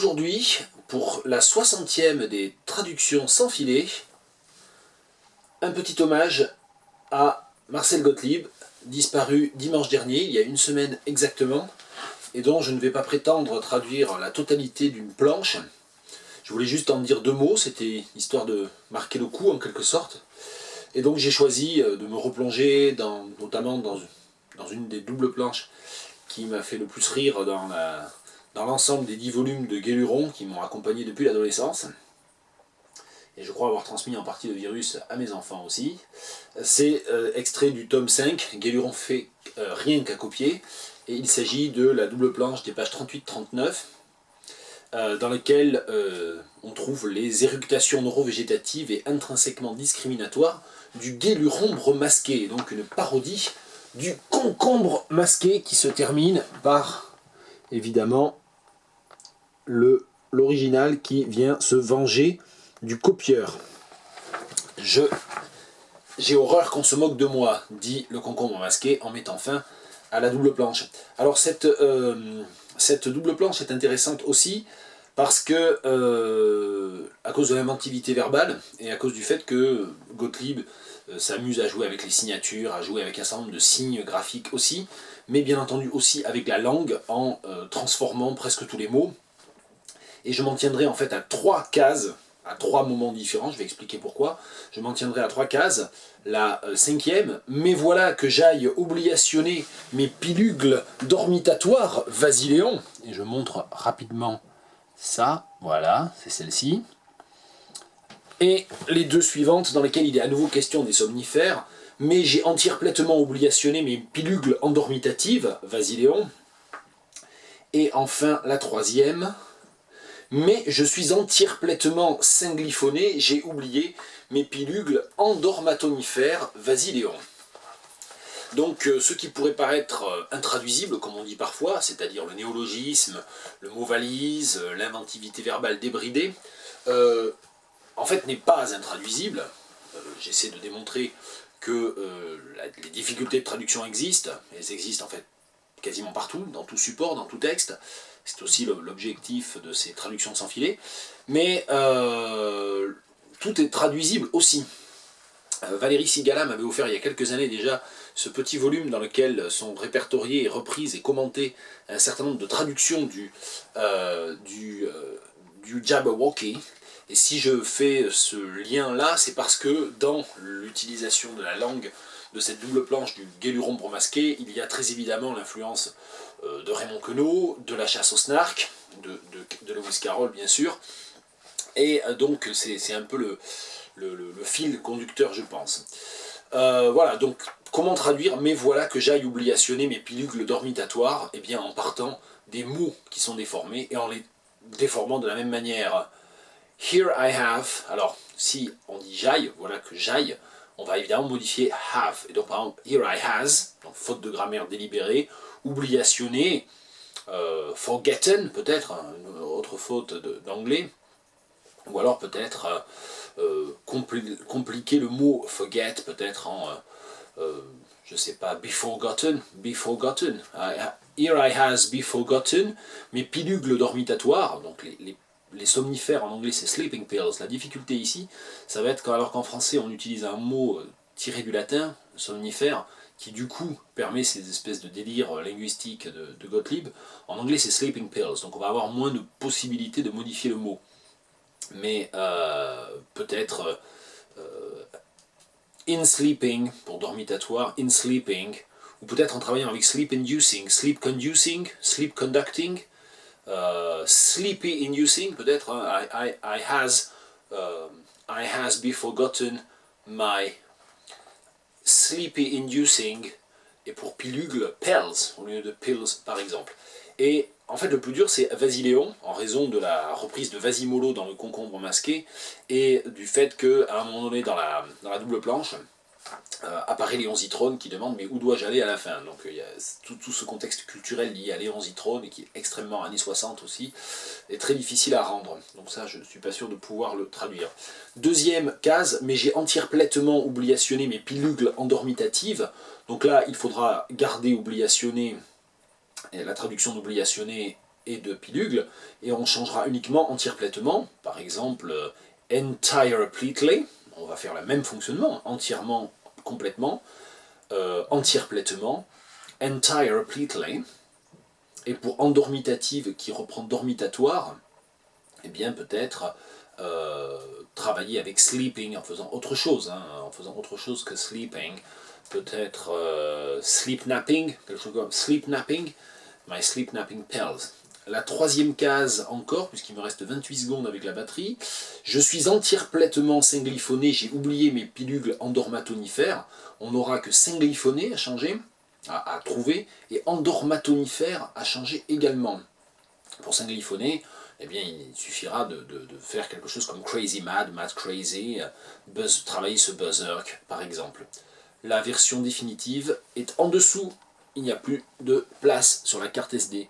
Aujourd'hui, pour la 60e des traductions sans filet, un petit hommage à Marcel Gottlieb, disparu dimanche dernier, il y a une semaine exactement, et dont je ne vais pas prétendre traduire la totalité d'une planche. Je voulais juste en dire deux mots, c'était histoire de marquer le coup en quelque sorte. Et donc j'ai choisi de me replonger notamment dans une des doubles planches qui m'a fait le plus rire dans l'ensemble des 10 volumes de Guéluron qui m'ont accompagné depuis l'adolescence. Et je crois avoir transmis en partie le virus à mes enfants aussi. C'est extrait du tome 5, Guéluron fait rien qu'à copier, et il s'agit de la double planche des pages 38-39, dans laquelle on trouve les éructations neurovégétatives et intrinsèquement discriminatoires du guélurombre masqué, donc une parodie du concombre masqué qui se termine par, évidemment, l'original qui vient se venger du copieur. J'ai horreur qu'on se moque de moi, dit le concombre masqué en mettant fin à la double planche. Alors cette double planche est intéressante aussi parce que, à cause de l'inventivité verbale et à cause du fait que Gottlieb s'amuse à jouer avec les signatures, à jouer avec un certain nombre de signes graphiques aussi, mais bien entendu aussi avec la langue en transformant presque tous les mots. Et je m'en tiendrai en fait à 3 cases, à 3 moments différents, je vais expliquer pourquoi. Je m'en tiendrai à 3 cases. La 5e, mais voilà que j'aille obligationner mes pilugles dormitatoires, vas-y Léon. Et je montre rapidement ça, voilà, c'est celle-ci. Et les 2 suivantes dans lesquelles il est à nouveau question des somnifères, mais j'ai entièrement obligationné mes pilugles endormitatives, vas-y Léon. Et enfin la 3e, mais je suis entièrement synglyphoné, j'ai oublié mes pilugles endormatonifères, vas-y Léon. Donc ce qui pourrait paraître intraduisible, comme on dit parfois, c'est-à-dire le néologisme, le mot valise, l'inventivité verbale débridée, en fait n'est pas intraduisible. J'essaie de démontrer que les difficultés de traduction existent, elles existent en fait quasiment partout, dans tout support, dans tout texte. C'est aussi l'objectif de ces traductions sans filet. Mais tout est traduisible aussi. Valérie Sigala m'avait offert il y a quelques années déjà ce petit volume dans lequel sont répertoriées, reprises et commentées un certain nombre de traductions du Jabberwocky. Et si je fais ce lien-là, c'est parce que dans l'utilisation de la langue de cette double planche du guélurombre masqué, il y a très évidemment l'influence de Raymond Queneau, de La chasse au snark, de Lewis Carroll bien sûr, et donc c'est un peu le fil conducteur je pense. Voilà, donc comment traduire, mais voilà que j'aille obligationner mes pilugles dormitatoires, et bien en partant des mots qui sont déformés, et en les déformant de la même manière. Here I have, alors si on dit j'aille, voilà que j'aille, on va évidemment modifier have. Et donc par exemple, here I has, donc faute de grammaire délibérée, obligationné, forgotten peut-être, une autre faute d'anglais, ou alors peut-être compliquer le mot forget peut-être en, je sais pas, be forgotten. Here I has be forgotten, mes pilugles dormitatoires, donc les somnifères en anglais c'est sleeping pills. La difficulté ici, ça va être alors qu'en français on utilise un mot tiré du latin, somnifère, qui du coup permet ces espèces de délires linguistiques de Gottlieb. En anglais c'est sleeping pills, donc on va avoir moins de possibilités de modifier le mot. Mais peut-être in sleeping, pour dormitatoire, in sleeping, ou peut-être en travaillant avec sleep inducing, sleep conducing, sleep conducting, sleepy inducing, peut-être, hein, I has be forgotten my sleepy inducing, et pour pilugle, pills, au lieu de pills par exemple. Et en fait le plus dur c'est vas-y Léon, en raison de la reprise de vas-y mollo dans le concombre masqué, et du fait qu'à un moment donné dans la double planche, apparaît Léon Zitrone qui demande mais où dois-je aller à la fin. Donc il y a tout ce contexte culturel lié à Léon Zitrone et qui est extrêmement années 60 aussi, est très difficile à rendre. Donc ça je ne suis pas sûr de pouvoir le traduire. Deuxième case, mais j'ai entièrement obligationné mes pilugles endormitatives. Donc là il faudra garder obligationné, la traduction d'obligationné et de pilule, et on changera uniquement entière-plaitement, par exemple entirely, on va faire le même fonctionnement, entièrement, complètement, entière-plaitement, entirely, et pour endormitative qui reprend dormitatoire, eh bien peut-être travailler avec sleeping en faisant autre chose, hein, en faisant autre chose que sleeping, peut-être sleep napping, quelque chose comme sleep napping, my sleep napping pills. La troisième case encore, puisqu'il me reste 28 secondes avec la batterie, je suis entière-plaitement synglyphoné, j'ai oublié mes pilules endormatonifères, on n'aura que synglyphoné à changer, à trouver, et endormatonifère à changer également. Pour synglyphoner, eh bien, il suffira de faire quelque chose comme crazy mad, mad crazy, travailler ce buzzerk par exemple. La version définitive est en dessous, il n'y a plus de place sur la carte SD.